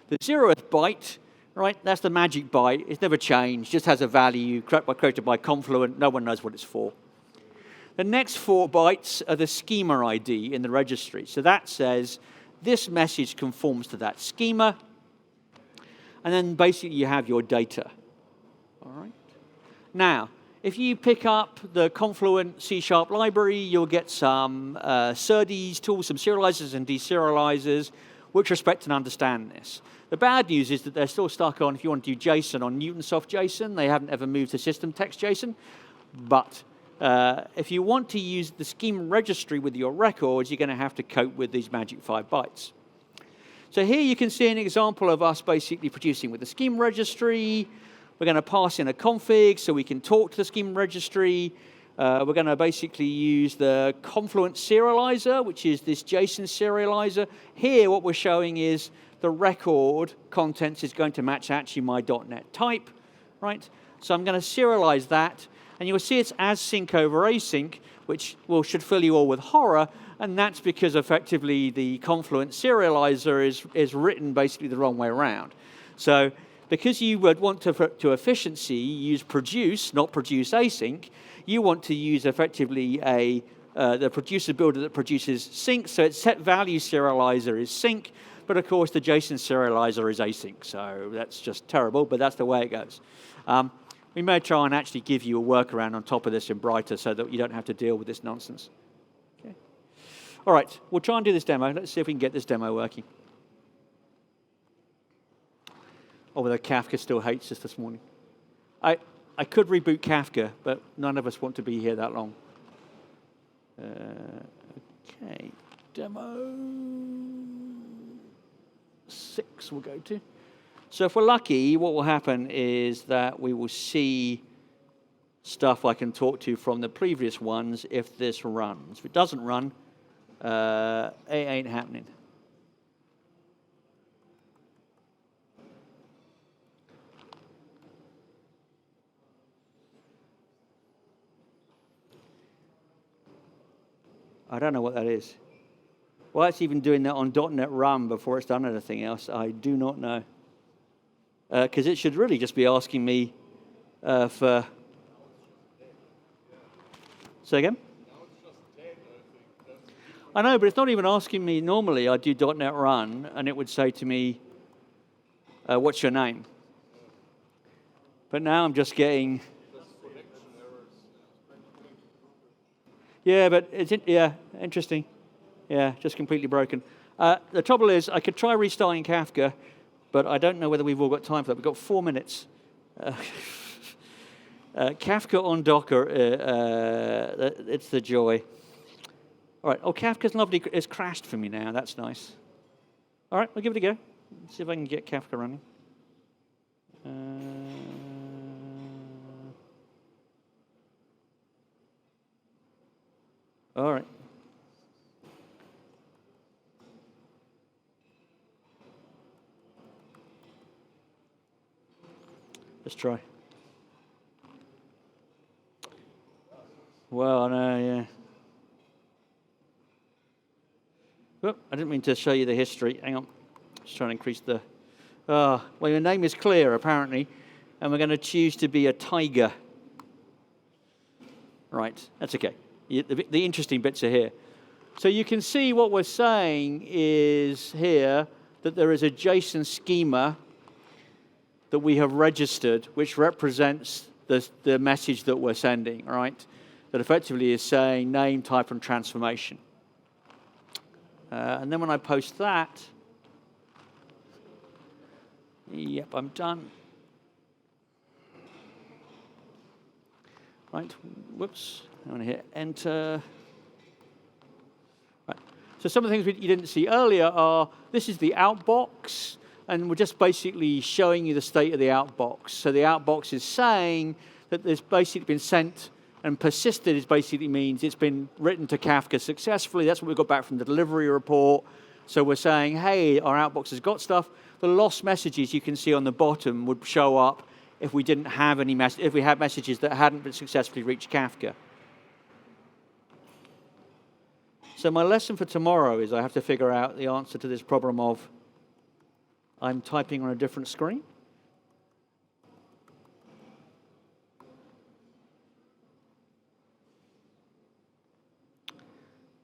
The 0th byte, right, that's the magic byte. It's never changed, just has a value created by Confluent. No one knows what it's for. The next 4 bytes are the schema ID in the registry. So that says this message conforms to that schema. And then basically you have your data. All right. Now, if you pick up the Confluent C# library, you'll get some SerDes tools, some serializers and deserializers, which respect and understand this. The bad news is that they're still stuck on, if you want to do JSON on Newtonsoft JSON, they haven't ever moved to system text JSON. But if you want to use the schema registry with your records, you're going to have to cope with these magic 5 bytes. So here you can see an example of us basically producing with the schema registry. We're going to pass in a config so we can talk to the schema registry. We're going to basically use the Confluent serializer, which is this JSON serializer. Here what we're showing is the record contents is going to match actually my .NET type, right? So I'm going to serialize that, and you'll see it's async over async, which should fill you all with horror, and that's because effectively the Confluent serializer is written basically the wrong way around. So because you would want to efficiency use produce, not produce async, you want to use effectively the producer builder that produces sync, so its set value serializer is sync, but of course the JSON serializer is async, so that's just terrible, but that's the way it goes. We may try and actually give you a workaround on top of this in Brighter so that you don't have to deal with this nonsense. Okay. All right, we'll try and do this demo. Let's see if we can get this demo working. Although Kafka still hates us this morning. I could reboot Kafka, but none of us want to be here that long. demo 6 we'll go to. So if we're lucky, what will happen is that we will see stuff I can talk to from the previous ones if this runs. If it doesn't run, it ain't happening. I don't know what that is. Why it's even doing that on .NET Run before it's done anything else, I do not know. Because it should really just be asking me for... Say again? I know, but it's not even asking me. Normally, I do .NET Run, and it would say to me, what's your name? But now I'm just getting... Yeah, but it's interesting. Yeah, just completely broken. The trouble is, I could try restarting Kafka, but I don't know whether we've all got time for that. We've got 4 minutes. Kafka on Docker, it's the joy. All right, oh, Kafka's lovely. It's crashed for me now. That's nice. All right, we'll give it a go. Let's see if I can get Kafka running. All right. Let's try. Well, I know, yeah. Oh, I didn't mean to show you the history. Hang on. Just trying to increase the... well, your name is clear, apparently, and we're going to choose to be a tiger. Right, that's okay. The interesting bits are here. So you can see what we're saying is here that there is a JSON schema that we have registered, which represents the message that we're sending, right? That effectively is saying name, type, and transformation. And then when I post that, yep, I'm done. Right, whoops, I'm going to hit enter. Right. So some of the things you didn't see earlier are, this is the outbox, and we're just basically showing you the state of the outbox. So the outbox is saying that there's basically been sent, and persisted is basically means it's been written to Kafka successfully. That's what we got back from the delivery report. So we're saying, hey, our outbox has got stuff. The lost messages you can see on the bottom would show up if we didn't have any if we had messages that hadn't been successfully reached Kafka. So my lesson for tomorrow is I have to figure out the answer to this problem of I'm typing on a different screen.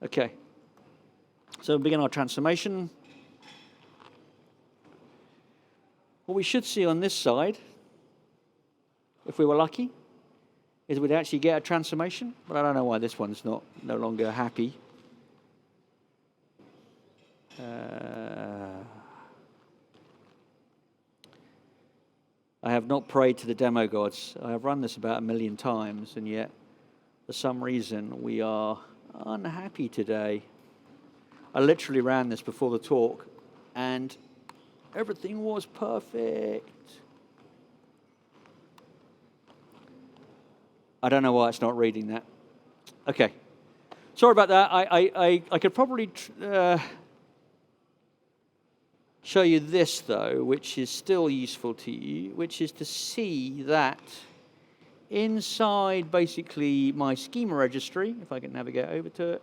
Okay. So we'll begin our transformation. What we should see on this side, if we were lucky, is we'd actually get a transformation, but I don't know why this one's no longer happy. I have not prayed to the demo gods. I have run this about 1 million times, and yet, for some reason, we are unhappy today. I literally ran this before the talk, and everything was perfect. I don't know why it's not reading that. Okay. Sorry about that. I could probably show you this, though, which is still useful to you, which is to see that inside, basically, my schema registry, if I can navigate over to it,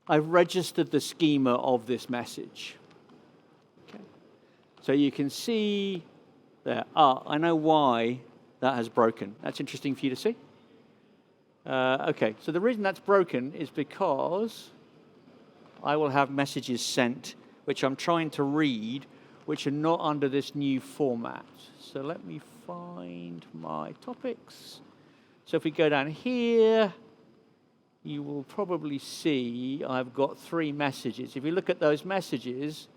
I've registered the schema of this message. Okay. So you can see there. I know why that has broken. That's interesting for you to see. Okay, so the reason that's broken is because I will have messages sent, which I'm trying to read, which are not under this new format. So let me find my topics. So if we go down here, you will probably see I've got 3 messages. If you look at those messages,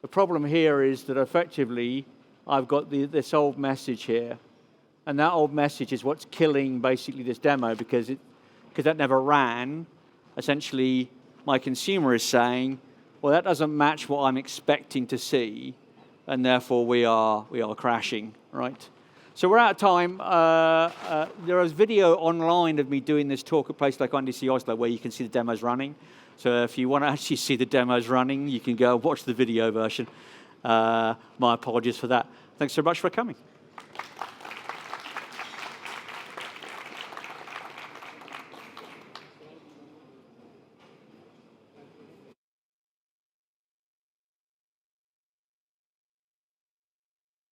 the problem here is that effectively I've got this old message here. And that old message is what's killing basically this demo, because because that never ran, essentially my consumer is saying, well, that doesn't match what I'm expecting to see, and therefore we are crashing, right? So we're out of time. There is video online of me doing this talk at places like NDC Oslo where you can see the demos running. So if you want to actually see the demos running, you can go watch the video version. My apologies for that. Thanks so much for coming.